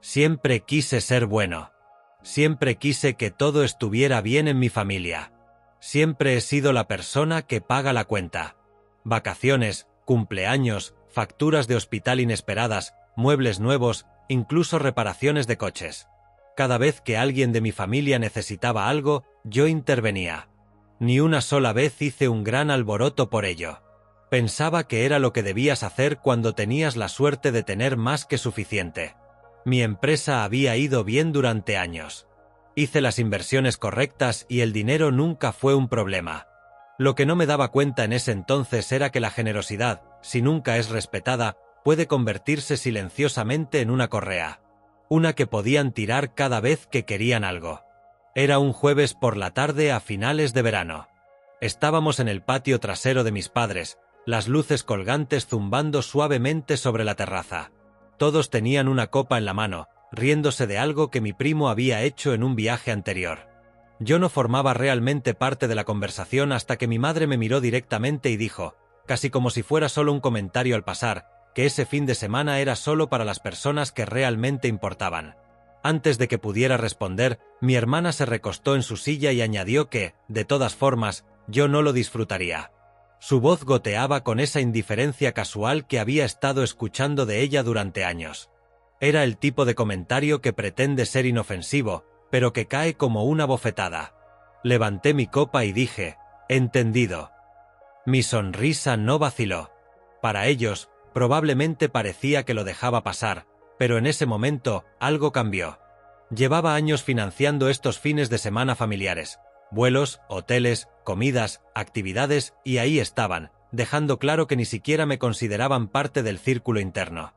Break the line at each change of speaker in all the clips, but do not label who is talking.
Siempre quise ser bueno. Siempre quise que todo estuviera bien en mi familia. Siempre he sido la persona que paga la cuenta. Vacaciones, cumpleaños, facturas de hospital inesperadas, muebles nuevos, incluso reparaciones de coches. Cada vez que alguien de mi familia necesitaba algo, yo intervenía. Ni una sola vez hice un gran alboroto por ello. Pensaba que era lo que debías hacer cuando tenías la suerte de tener más que suficiente. Mi empresa había ido bien durante años. Hice las inversiones correctas y el dinero nunca fue un problema. Lo que no me daba cuenta en ese entonces era que la generosidad, si nunca es respetada, puede convertirse silenciosamente en una correa. Una que podían tirar cada vez que querían algo. Era un jueves por la tarde a finales de verano. Estábamos en el patio trasero de mis padres, las luces colgantes zumbando suavemente sobre la terraza. Todos tenían una copa en la mano, riéndose de algo que mi primo había hecho en un viaje anterior. Yo no formaba realmente parte de la conversación hasta que mi madre me miró directamente y dijo, casi como si fuera solo un comentario al pasar, que ese fin de semana era solo para las personas que realmente importaban. Antes de que pudiera responder, mi hermana se recostó en su silla y añadió que, de todas formas, yo no lo disfrutaría. Su voz goteaba con esa indiferencia casual que había estado escuchando de ella durante años. Era el tipo de comentario que pretende ser inofensivo, pero que cae como una bofetada. Levanté mi copa y dije, entendido. Mi sonrisa no vaciló. Para ellos, probablemente parecía que lo dejaba pasar, pero en ese momento, algo cambió. Llevaba años financiando estos fines de semana familiares. Vuelos, hoteles, comidas, actividades, y ahí estaban, dejando claro que ni siquiera me consideraban parte del círculo interno.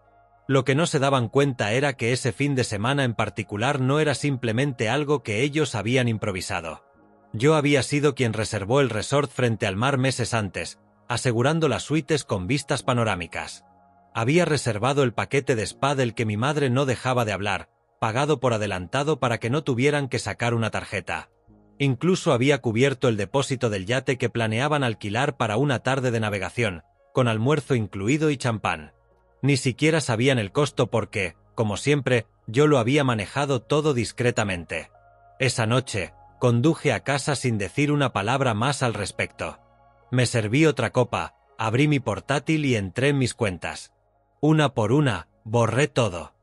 Lo que no se daban cuenta era que ese fin de semana en particular no era simplemente algo que ellos habían improvisado. Yo había sido quien reservó el resort frente al mar meses antes, asegurando las suites con vistas panorámicas. Había reservado el paquete de spa del que mi madre no dejaba de hablar, pagado por adelantado para que no tuvieran que sacar una tarjeta. Incluso había cubierto el depósito del yate que planeaban alquilar para una tarde de navegación, con almuerzo incluido y champán. Ni siquiera sabían el costo porque, como siempre, yo lo había manejado todo discretamente. Esa noche, conduje a casa sin decir una palabra más al respecto. Me serví otra copa, abrí mi portátil y entré en mis cuentas. Una por una, borré todo.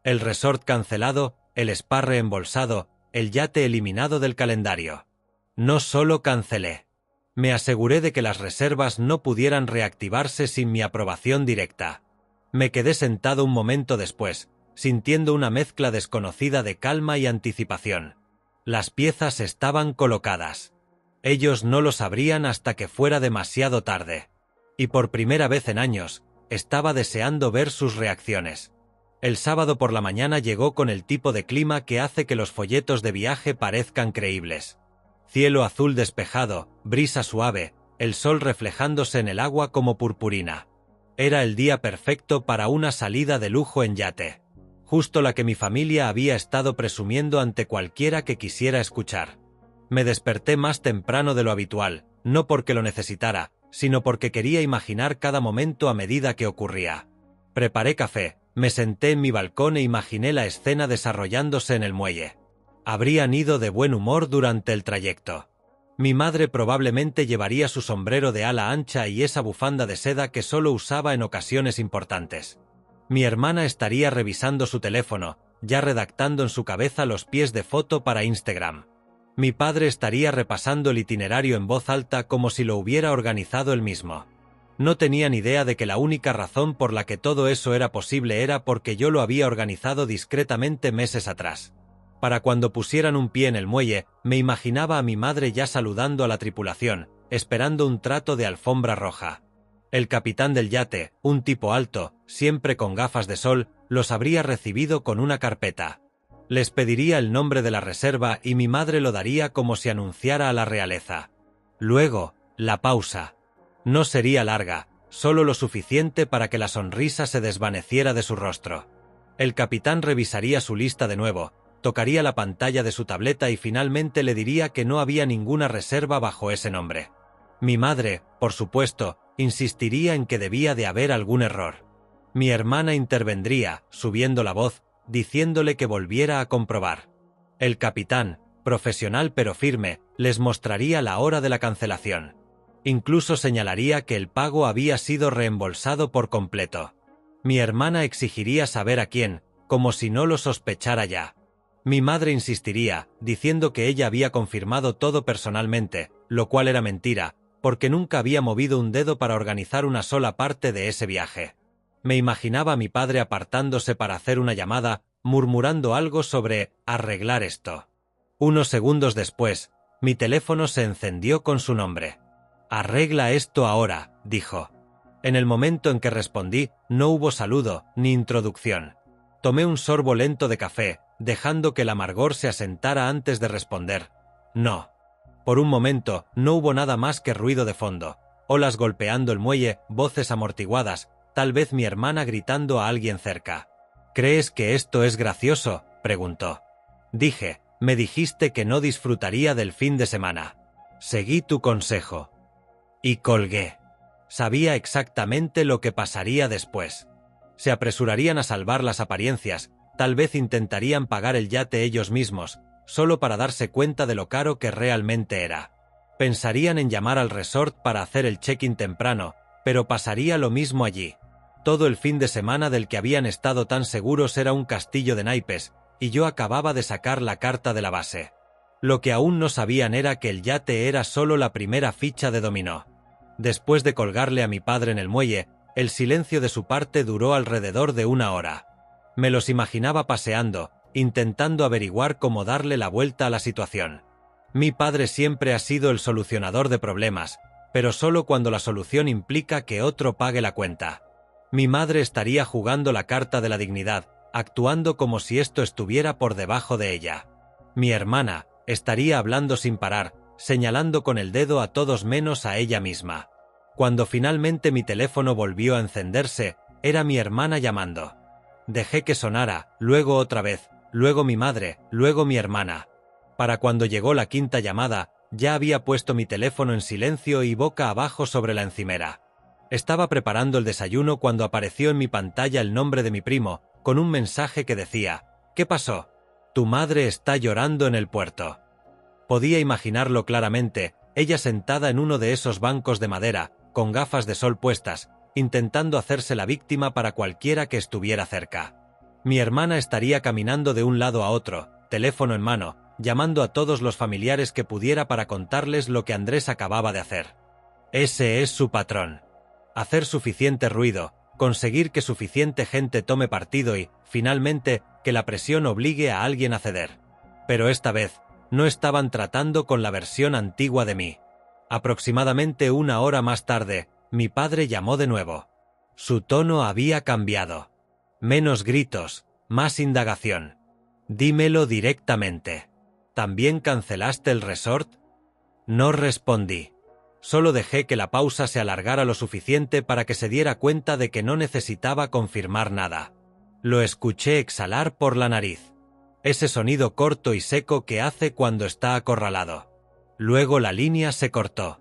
El resort cancelado, el spa reembolsado, el yate eliminado del calendario. No solo cancelé. Me aseguré de que las reservas no pudieran reactivarse sin mi aprobación directa. Me quedé sentado un momento después, sintiendo una mezcla desconocida de calma y anticipación. Las piezas estaban colocadas. Ellos no lo sabrían hasta que fuera demasiado tarde. Y por primera vez en años, estaba deseando ver sus reacciones. El sábado por la mañana llegó con el tipo de clima que hace que los folletos de viaje parezcan creíbles. Cielo azul despejado, brisa suave, el sol reflejándose en el agua como purpurina. Era el día perfecto para una salida de lujo en yate. Justo la que mi familia había estado presumiendo ante cualquiera que quisiera escuchar. Me desperté más temprano de lo habitual, no porque lo necesitara, sino porque quería imaginar cada momento a medida que ocurría. Preparé café, me senté en mi balcón e imaginé la escena desarrollándose en el muelle. Habrían ido de buen humor durante el trayecto. Mi madre probablemente llevaría su sombrero de ala ancha y esa bufanda de seda que solo usaba en ocasiones importantes. Mi hermana estaría revisando su teléfono, ya redactando en su cabeza los pies de foto para Instagram. Mi padre estaría repasando el itinerario en voz alta como si lo hubiera organizado él mismo. No tenía ni idea de que la única razón por la que todo eso era posible era porque yo lo había organizado discretamente meses atrás. Para cuando pusieran un pie en el muelle, me imaginaba a mi madre ya saludando a la tripulación, esperando un trato de alfombra roja. El capitán del yate, un tipo alto, siempre con gafas de sol, los habría recibido con una carpeta. Les pediría el nombre de la reserva y mi madre lo daría como si anunciara a la realeza. Luego, la pausa. No sería larga, solo lo suficiente para que la sonrisa se desvaneciera de su rostro. El capitán revisaría su lista de nuevo, tocaría la pantalla de su tableta y finalmente le diría que no había ninguna reserva bajo ese nombre. Mi madre, por supuesto, insistiría en que debía de haber algún error. Mi hermana intervendría, subiendo la voz, diciéndole que volviera a comprobar. El capitán, profesional pero firme, les mostraría la hora de la cancelación. Incluso señalaría que el pago había sido reembolsado por completo. Mi hermana exigiría saber a quién, como si no lo sospechara ya. Mi madre insistiría, diciendo que ella había confirmado todo personalmente, lo cual era mentira, porque nunca había movido un dedo para organizar una sola parte de ese viaje. Me imaginaba a mi padre apartándose para hacer una llamada, murmurando algo sobre arreglar esto. Unos segundos después, mi teléfono se encendió con su nombre. «Arregla esto ahora», dijo. En el momento en que respondí, no hubo saludo ni introducción. Tomé un sorbo lento de café, dejando que el amargor se asentara antes de responder. «No». Por un momento, no hubo nada más que ruido de fondo. Olas golpeando el muelle, voces amortiguadas, tal vez mi hermana gritando a alguien cerca. «¿Crees que esto es gracioso?», preguntó. Dije, «Me dijiste que no disfrutaría del fin de semana. Seguí tu consejo». Y colgué. Sabía exactamente lo que pasaría después. Se apresurarían a salvar las apariencias, tal vez intentarían pagar el yate ellos mismos, solo para darse cuenta de lo caro que realmente era. Pensarían en llamar al resort para hacer el check-in temprano, pero pasaría lo mismo allí. Todo el fin de semana del que habían estado tan seguros era un castillo de naipes, y yo acababa de sacar la carta de la base. Lo que aún no sabían era que el yate era solo la primera ficha de dominó. Después de colgarle a mi padre en el muelle, el silencio de su parte duró alrededor de 1 hora. Me los imaginaba paseando, intentando averiguar cómo darle la vuelta a la situación. Mi padre siempre ha sido el solucionador de problemas, pero solo cuando la solución implica que otro pague la cuenta. Mi madre estaría jugando la carta de la dignidad, actuando como si esto estuviera por debajo de ella. Mi hermana estaría hablando sin parar, señalando con el dedo a todos menos a ella misma. Cuando finalmente mi teléfono volvió a encenderse, era mi hermana llamando. Dejé que sonara, luego otra vez, luego mi madre, luego mi hermana. Para cuando llegó la 5ª llamada, ya había puesto mi teléfono en silencio y boca abajo sobre la encimera. Estaba preparando el desayuno cuando apareció en mi pantalla el nombre de mi primo, con un mensaje que decía: «¿Qué pasó? Tu madre está llorando en el puerto». Podía imaginarlo claramente, ella sentada en uno de esos bancos de madera, con gafas de sol puestas, intentando hacerse la víctima para cualquiera que estuviera cerca. Mi hermana estaría caminando de un lado a otro, teléfono en mano, llamando a todos los familiares que pudiera para contarles lo que Andrés acababa de hacer. Ese es su patrón. Hacer suficiente ruido, conseguir que suficiente gente tome partido y, finalmente, que la presión obligue a alguien a ceder. Pero esta vez, no estaban tratando con la versión antigua de mí. Aproximadamente 1 hora más tarde, mi padre llamó de nuevo. Su tono había cambiado. Menos gritos, más indagación. «Dímelo directamente. ¿También cancelaste el resort?» No respondí. Solo dejé que la pausa se alargara lo suficiente para que se diera cuenta de que no necesitaba confirmar nada. Lo escuché exhalar por la nariz. Ese sonido corto y seco que hace cuando está acorralado. Luego la línea se cortó.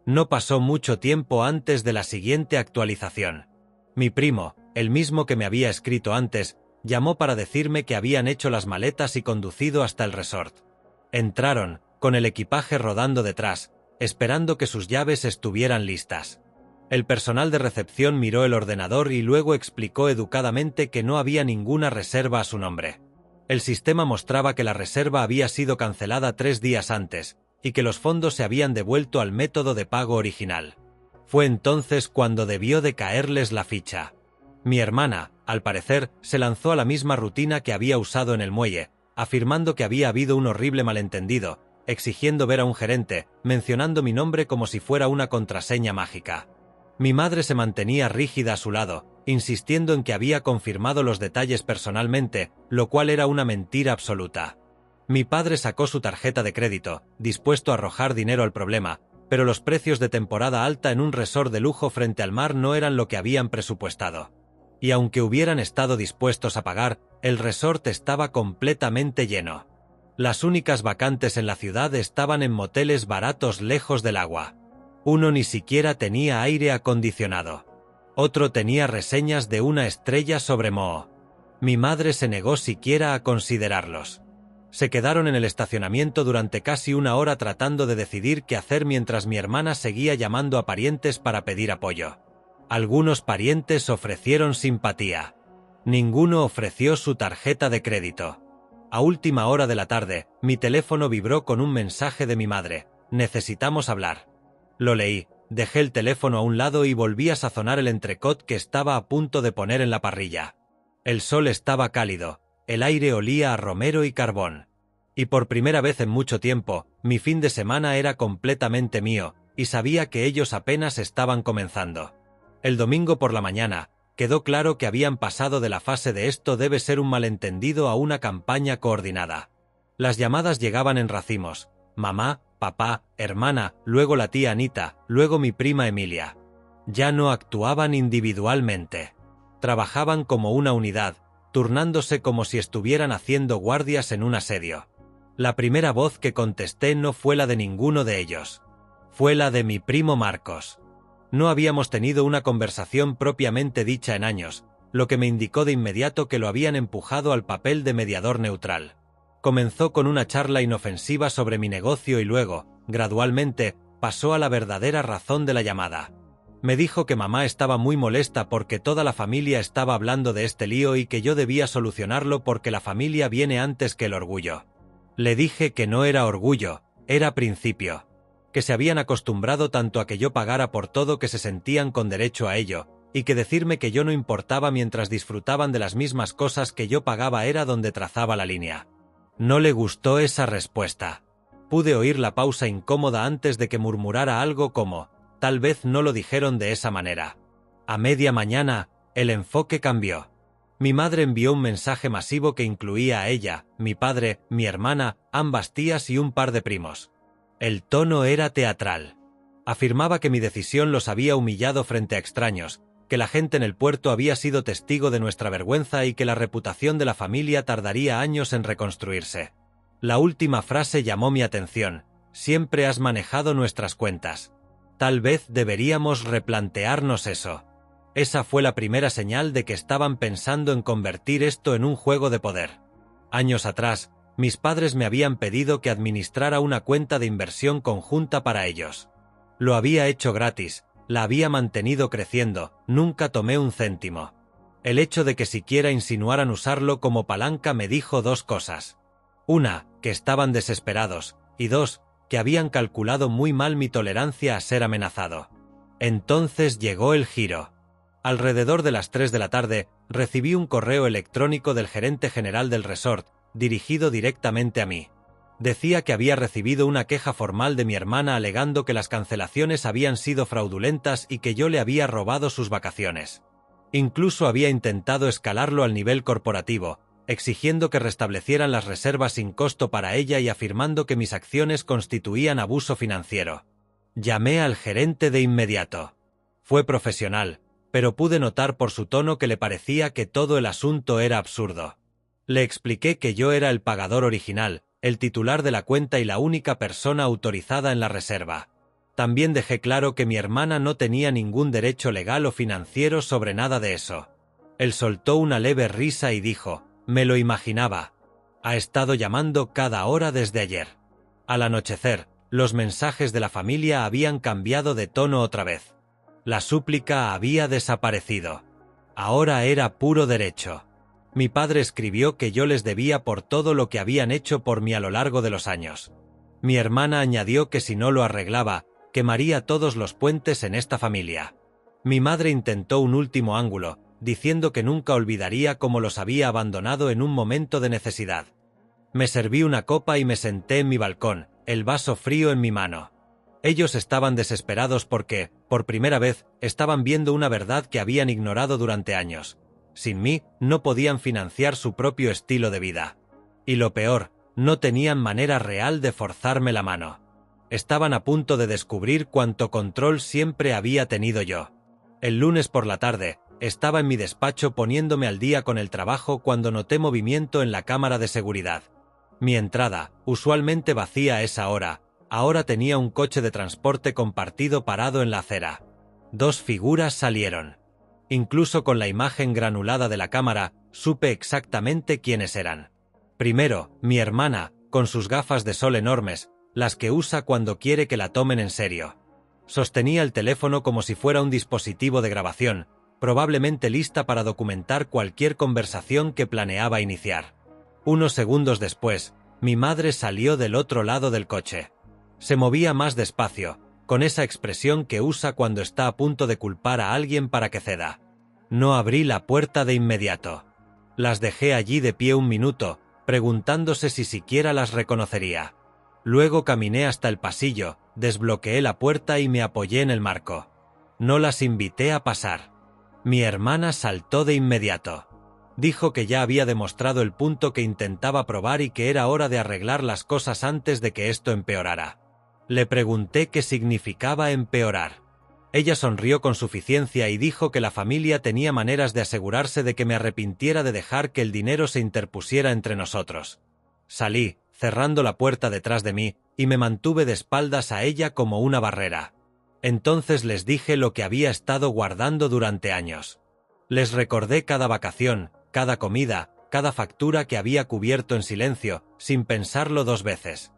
No pasó mucho tiempo antes de la siguiente actualización. Mi primo, el mismo que me había escrito antes, llamó para decirme que habían hecho las maletas y conducido hasta el resort. Entraron, con el equipaje rodando detrás, esperando que sus llaves estuvieran listas. El personal de recepción miró el ordenador y luego explicó educadamente que no había ninguna reserva a su nombre. El sistema mostraba que la reserva había sido cancelada 3 días antes, y que los fondos se habían devuelto al método de pago original. Fue entonces cuando debió de caerles la ficha. Mi hermana, al parecer, se lanzó a la misma rutina que había usado en el muelle, afirmando que había habido un horrible malentendido, exigiendo ver a un gerente, mencionando mi nombre como si fuera una contraseña mágica. Mi madre se mantenía rígida a su lado, insistiendo en que había confirmado los detalles personalmente, lo cual era una mentira absoluta. Mi padre sacó su tarjeta de crédito, dispuesto a arrojar dinero al problema, pero los precios de temporada alta en un resort de lujo frente al mar no eran lo que habían presupuestado. Y aunque hubieran estado dispuestos a pagar, el resort estaba completamente lleno. Las únicas vacantes en la ciudad estaban en moteles baratos lejos del agua. Uno ni siquiera tenía aire acondicionado. Otro tenía reseñas de 1 estrella sobre Moho. Mi madre se negó siquiera a considerarlos. Se quedaron en el estacionamiento durante casi una hora tratando de decidir qué hacer mientras mi hermana seguía llamando a parientes para pedir apoyo. Algunos parientes ofrecieron simpatía. Ninguno ofreció su tarjeta de crédito. A última hora de la tarde, mi teléfono vibró con un mensaje de mi madre. Necesitamos hablar. Lo leí, dejé el teléfono a un lado y volví a sazonar el entrecot que estaba a punto de poner en la parrilla. El sol estaba cálido, el aire olía a romero y carbón. Y por primera vez en mucho tiempo, mi fin de semana era completamente mío, y sabía que ellos apenas estaban comenzando. El domingo por la mañana, quedó claro que habían pasado de la fase de esto debe ser un malentendido a una campaña coordinada. Las llamadas llegaban en racimos: mamá, papá, hermana, luego la tía Anita, luego mi prima Emilia. Ya no actuaban individualmente. Trabajaban como una unidad, turnándose como si estuvieran haciendo guardias en un asedio. La primera voz que contesté no fue la de ninguno de ellos. Fue la de mi primo Marcos. No habíamos tenido una conversación propiamente dicha en años, lo que me indicó de inmediato que lo habían empujado al papel de mediador neutral. Comenzó con una charla inofensiva sobre mi negocio y luego, gradualmente, pasó a la verdadera razón de la llamada. Me dijo que mamá estaba muy molesta porque toda la familia estaba hablando de este lío y que yo debía solucionarlo porque la familia viene antes que el orgullo. Le dije que no era orgullo, era principio. Que se habían acostumbrado tanto a que yo pagara por todo que se sentían con derecho a ello, y que decirme que yo no importaba mientras disfrutaban de las mismas cosas que yo pagaba era donde trazaba la línea. No le gustó esa respuesta. Pude oír la pausa incómoda antes de que murmurara algo como: tal vez no lo dijeron de esa manera. A media mañana, el enfoque cambió. Mi madre envió un mensaje masivo que incluía a ella, mi padre, mi hermana, ambas tías y un par de primos. El tono era teatral. Afirmaba que mi decisión los había humillado frente a extraños, que la gente en el puerto había sido testigo de nuestra vergüenza y que la reputación de la familia tardaría años en reconstruirse. La última frase llamó mi atención: siempre has manejado nuestras cuentas. Tal vez deberíamos replantearnos eso. Esa fue la primera señal de que estaban pensando en convertir esto en un juego de poder. Años atrás, mis padres me habían pedido que administrara una cuenta de inversión conjunta para ellos. Lo había hecho gratis, la había mantenido creciendo, nunca tomé un céntimo. El hecho de que siquiera insinuaran usarlo como palanca me dijo dos cosas. Una, que estaban desesperados, y dos, que habían calculado muy mal mi tolerancia a ser amenazado. Entonces llegó el giro. Alrededor de las 3 de la tarde, recibí un correo electrónico del gerente general del resort, dirigido directamente a mí. Decía que había recibido una queja formal de mi hermana alegando que las cancelaciones habían sido fraudulentas y que yo le había robado sus vacaciones. Incluso había intentado escalarlo al nivel corporativo, exigiendo que restablecieran las reservas sin costo para ella y afirmando que mis acciones constituían abuso financiero. Llamé al gerente de inmediato. Fue profesional, pero pude notar por su tono que le parecía que todo el asunto era absurdo. Le expliqué que yo era el pagador original, el titular de la cuenta y la única persona autorizada en la reserva. También dejé claro que mi hermana no tenía ningún derecho legal o financiero sobre nada de eso. Él soltó una leve risa y dijo: me lo imaginaba. Ha estado llamando cada hora desde ayer. Al anochecer, los mensajes de la familia habían cambiado de tono otra vez. La súplica había desaparecido. Ahora era puro derecho. Mi padre escribió que yo les debía por todo lo que habían hecho por mí a lo largo de los años. Mi hermana añadió que si no lo arreglaba, quemaría todos los puentes en esta familia. Mi madre intentó un último ángulo, diciendo que nunca olvidaría cómo los había abandonado en un momento de necesidad. Me serví una copa y me senté en mi balcón, el vaso frío en mi mano. Ellos estaban desesperados porque, por primera vez, estaban viendo una verdad que habían ignorado durante años. Sin mí, no podían financiar su propio estilo de vida. Y lo peor, no tenían manera real de forzarme la mano. Estaban a punto de descubrir cuánto control siempre había tenido yo. El lunes por la tarde, estaba en mi despacho poniéndome al día con el trabajo cuando noté movimiento en la cámara de seguridad. Mi entrada, usualmente vacía a esa hora, ahora tenía un coche de transporte compartido parado en la acera. Dos figuras salieron. Incluso con la imagen granulada de la cámara, supe exactamente quiénes eran. Primero, mi hermana, con sus gafas de sol enormes, las que usa cuando quiere que la tomen en serio. Sostenía el teléfono como si fuera un dispositivo de grabación, probablemente lista para documentar cualquier conversación que planeaba iniciar. Unos segundos después, mi madre salió del otro lado del coche. Se movía más despacio, con esa expresión que usa cuando está a punto de culpar a alguien para que ceda. No abrí la puerta de inmediato. Las dejé allí de pie un minuto, preguntándose si siquiera las reconocería. Luego caminé hasta el pasillo, desbloqueé la puerta y me apoyé en el marco. No las invité a pasar. Mi hermana saltó de inmediato. Dijo que ya había demostrado el punto que intentaba probar y que era hora de arreglar las cosas antes de que esto empeorara. Le pregunté qué significaba empeorar. Ella sonrió con suficiencia y dijo que la familia tenía maneras de asegurarse de que me arrepintiera de dejar que el dinero se interpusiera entre nosotros. Salí, cerrando la puerta detrás de mí, y me mantuve de espaldas a ella como una barrera. Entonces les dije lo que había estado guardando durante años. Les recordé cada vacación, cada comida, cada factura que había cubierto en silencio, sin pensarlo dos veces.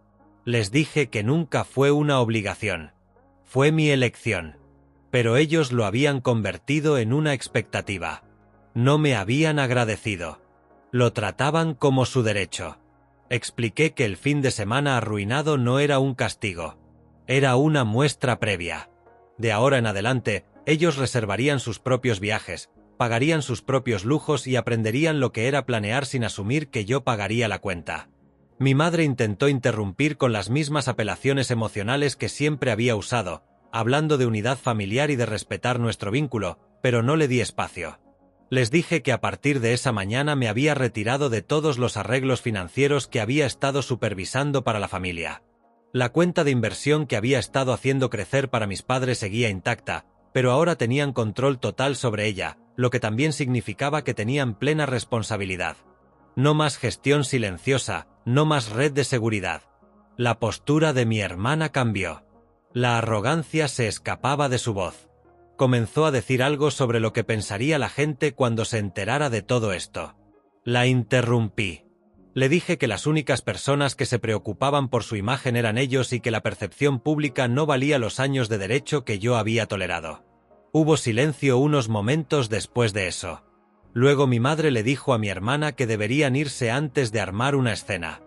Les dije que nunca fue una obligación. Fue mi elección. Pero ellos lo habían convertido en una expectativa. No me habían agradecido. Lo trataban como su derecho. Expliqué que el fin de semana arruinado no era un castigo. Era una muestra previa. De ahora en adelante, ellos reservarían sus propios viajes, pagarían sus propios lujos y aprenderían lo que era planear sin asumir que yo pagaría la cuenta. Mi madre intentó interrumpir con las mismas apelaciones emocionales que siempre había usado, hablando de unidad familiar y de respetar nuestro vínculo, pero no le di espacio. Les dije que a partir de esa mañana me había retirado de todos los arreglos financieros que había estado supervisando para la familia. La cuenta de inversión que había estado haciendo crecer para mis padres seguía intacta, pero ahora tenían control total sobre ella, lo que también significaba que tenían plena responsabilidad. No más gestión silenciosa, no más red de seguridad. La postura de mi hermana cambió. La arrogancia se escapaba de su voz. Comenzó a decir algo sobre lo que pensaría la gente cuando se enterara de todo esto. La interrumpí. Le dije que las únicas personas que se preocupaban por su imagen eran ellos y que la percepción pública no valía los años de derecho que yo había tolerado. Hubo silencio unos momentos después de eso. Luego mi madre le dijo a mi hermana que deberían irse antes de armar una escena.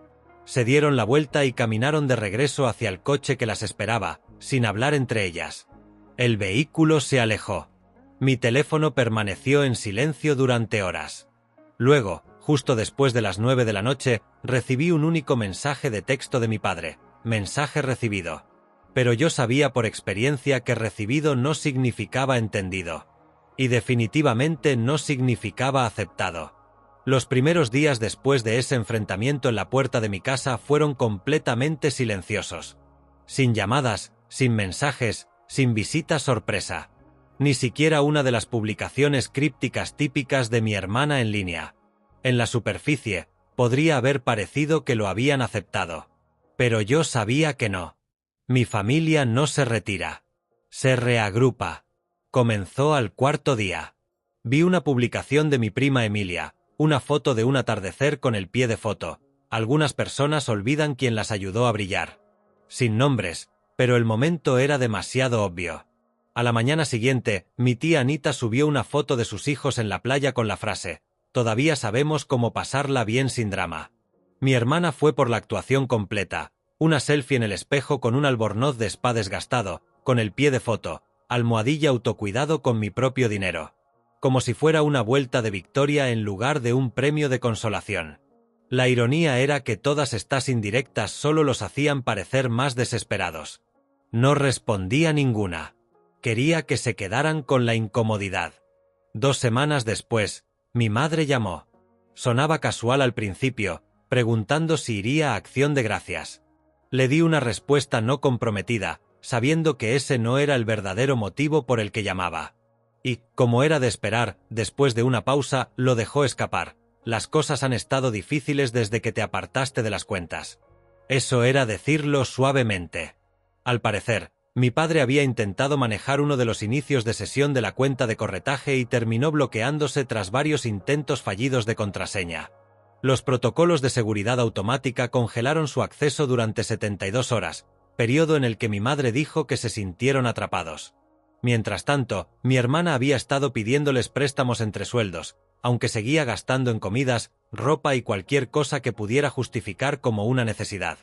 Se dieron la vuelta y caminaron de regreso hacia el coche que las esperaba, sin hablar entre ellas. El vehículo se alejó. Mi teléfono permaneció en silencio durante horas. Luego, justo después de las 9 de la noche, recibí un único mensaje de texto de mi padre. Mensaje recibido. Pero yo sabía por experiencia que recibido no significaba entendido. Y definitivamente no significaba aceptado. Los primeros días después de ese enfrentamiento en la puerta de mi casa fueron completamente silenciosos. Sin llamadas, sin mensajes, sin visita sorpresa. Ni siquiera una de las publicaciones crípticas típicas de mi hermana en línea. En la superficie, podría haber parecido que lo habían aceptado. Pero yo sabía que no. Mi familia no se retira. Se reagrupa. Comenzó al cuarto día. Vi una publicación de mi prima Emilia, una foto de un atardecer con el pie de foto. Algunas personas olvidan quién las ayudó a brillar. Sin nombres, pero el momento era demasiado obvio. A la mañana siguiente, mi tía Anita subió una foto de sus hijos en la playa con la frase: «Todavía sabemos cómo pasarla bien sin drama». Mi hermana fue por la actuación completa, una selfie en el espejo con un albornoz de spa desgastado, con el pie de foto, almohadilla autocuidado con mi propio dinero. Como si fuera una vuelta de victoria en lugar de un premio de consolación. La ironía era que todas estas indirectas solo los hacían parecer más desesperados. No respondía ninguna. Quería que se quedaran con la incomodidad. 2 semanas después, mi madre llamó. Sonaba casual al principio, preguntando si iría a Acción de Gracias. Le di una respuesta no comprometida, sabiendo que ese no era el verdadero motivo por el que llamaba. Y, como era de esperar, después de una pausa, lo dejó escapar. Las cosas han estado difíciles desde que te apartaste de las cuentas. Eso era decirlo suavemente. Al parecer, Mi padre había intentado manejar uno de los inicios de sesión de la cuenta de corretaje y terminó bloqueándose tras varios intentos fallidos de contraseña. Los protocolos de seguridad automática congelaron su acceso durante 72 horas, periodo en el que mi madre dijo que se sintieron atrapados. Mientras tanto, mi hermana había estado pidiéndoles préstamos entre sueldos, aunque seguía gastando en comidas, ropa y cualquier cosa que pudiera justificar como una necesidad.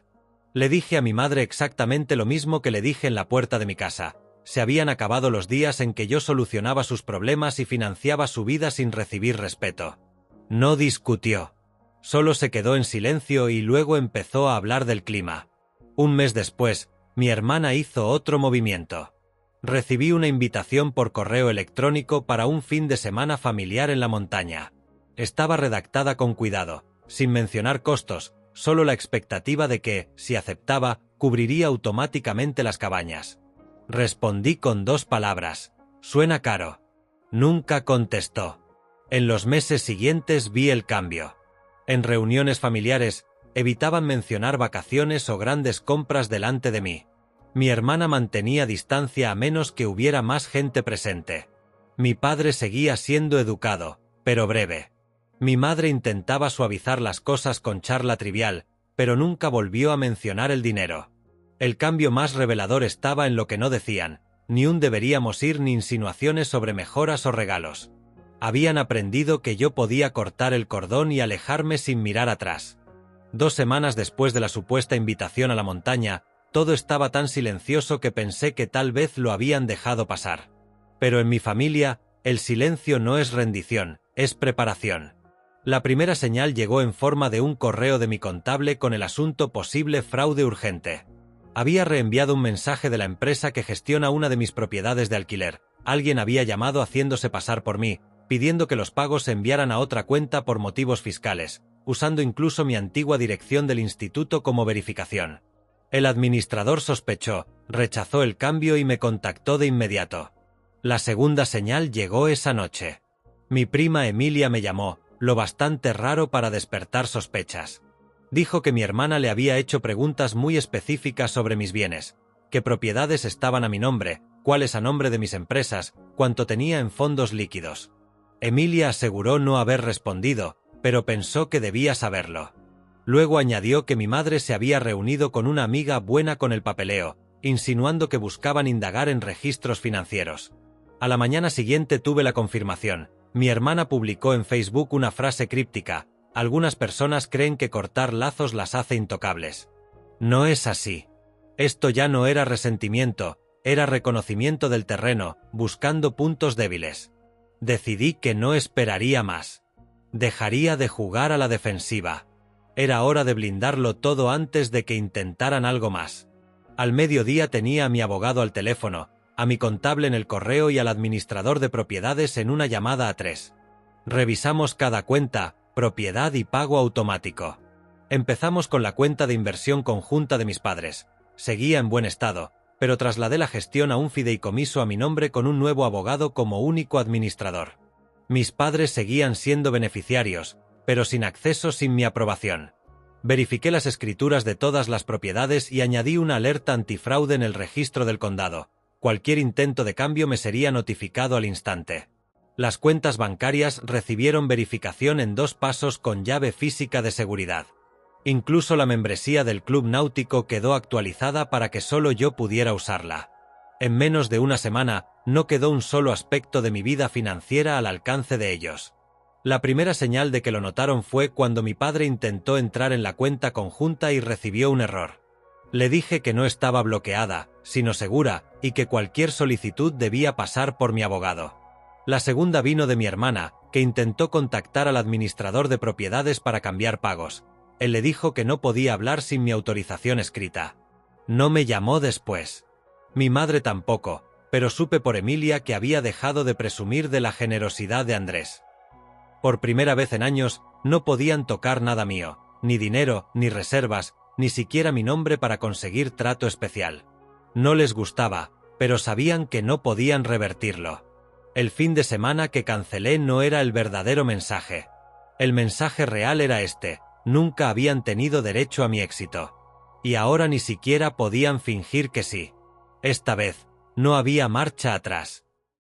Le dije a mi madre exactamente lo mismo que le dije en la puerta de mi casa. Se habían acabado los días en que yo solucionaba sus problemas y financiaba su vida sin recibir respeto. No discutió. Solo se quedó en silencio y luego empezó a hablar del clima. Un mes después, mi hermana hizo otro movimiento. Recibí una invitación por correo electrónico para un fin de semana familiar en la montaña. Estaba redactada con cuidado, sin mencionar costos, solo la expectativa de que, si aceptaba, cubriría automáticamente las cabañas. Respondí con 2 palabras: suena caro. Nunca contestó. En los meses siguientes vi el cambio. En reuniones familiares, evitaban mencionar vacaciones o grandes compras delante de mí. Mi hermana mantenía distancia a menos que hubiera más gente presente. Mi padre seguía siendo educado, pero breve. Mi madre intentaba suavizar las cosas con charla trivial, pero nunca volvió a mencionar el dinero. El cambio más revelador estaba en lo que no decían, ni un deberíamos ir ni insinuaciones sobre mejoras o regalos. Habían aprendido que yo podía cortar el cordón y alejarme sin mirar atrás. 2 semanas después de la supuesta invitación a la montaña, todo estaba tan silencioso que pensé que tal vez lo habían dejado pasar. Pero en mi familia, el silencio no es rendición, es preparación. La primera señal llegó en forma de un correo de mi contable con el asunto posible fraude urgente. Había reenviado un mensaje de la empresa que gestiona una de mis propiedades de alquiler. Alguien había llamado haciéndose pasar por mí, pidiendo que los pagos se enviaran a otra cuenta por motivos fiscales, usando incluso mi antigua dirección del instituto como verificación. El administrador sospechó, rechazó el cambio y me contactó de inmediato. La segunda señal llegó esa noche. Mi prima Emilia me llamó, lo bastante raro para despertar sospechas. Dijo que mi hermana le había hecho preguntas muy específicas sobre mis bienes, qué propiedades estaban a mi nombre, cuáles a nombre de mis empresas, cuánto tenía en fondos líquidos. Emilia aseguró no haber respondido, pero pensó que debía saberlo. Luego añadió que mi madre se había reunido con una amiga buena con el papeleo, insinuando que buscaban indagar en registros financieros. A la mañana siguiente tuve la confirmación. Mi hermana publicó en Facebook una frase críptica: algunas personas creen que cortar lazos las hace intocables. No es así. Esto ya no era resentimiento, era reconocimiento del terreno, buscando puntos débiles. Decidí que no esperaría más. Dejaría de jugar a la defensiva. Era hora de blindarlo todo antes de que intentaran algo más. Al mediodía tenía a mi abogado al teléfono, a mi contable en el correo y al administrador de propiedades en una llamada a 3. Revisamos cada cuenta, propiedad y pago automático. Empezamos con la cuenta de inversión conjunta de mis padres. Seguía en buen estado, pero trasladé la gestión a un fideicomiso a mi nombre con un nuevo abogado como único administrador. Mis padres seguían siendo beneficiarios, pero sin acceso sin mi aprobación. Verifiqué las escrituras de todas las propiedades y añadí una alerta antifraude en el registro del condado. Cualquier intento de cambio me sería notificado al instante. Las cuentas bancarias recibieron verificación en 2 pasos con llave física de seguridad. Incluso la membresía del club náutico quedó actualizada para que solo yo pudiera usarla. En menos de una semana, no quedó un solo aspecto de mi vida financiera al alcance de ellos. La primera señal de que lo notaron fue cuando mi padre intentó entrar en la cuenta conjunta y recibió un error. Le dije que no estaba bloqueada, sino segura, y que cualquier solicitud debía pasar por mi abogado. La segunda vino de mi hermana, que intentó contactar al administrador de propiedades para cambiar pagos. Él le dijo que no podía hablar sin mi autorización escrita. No me llamó después. Mi madre tampoco, pero supe por Emilia que había dejado de presumir de la generosidad de Andrés. Por primera vez en años, no podían tocar nada mío, ni dinero, ni reservas, ni siquiera mi nombre para conseguir trato especial. No les gustaba, pero sabían que no podían revertirlo. El fin de semana que cancelé no era el verdadero mensaje. El mensaje real era este: nunca habían tenido derecho a mi éxito. Y ahora ni siquiera podían fingir que sí. Esta vez, no había marcha atrás.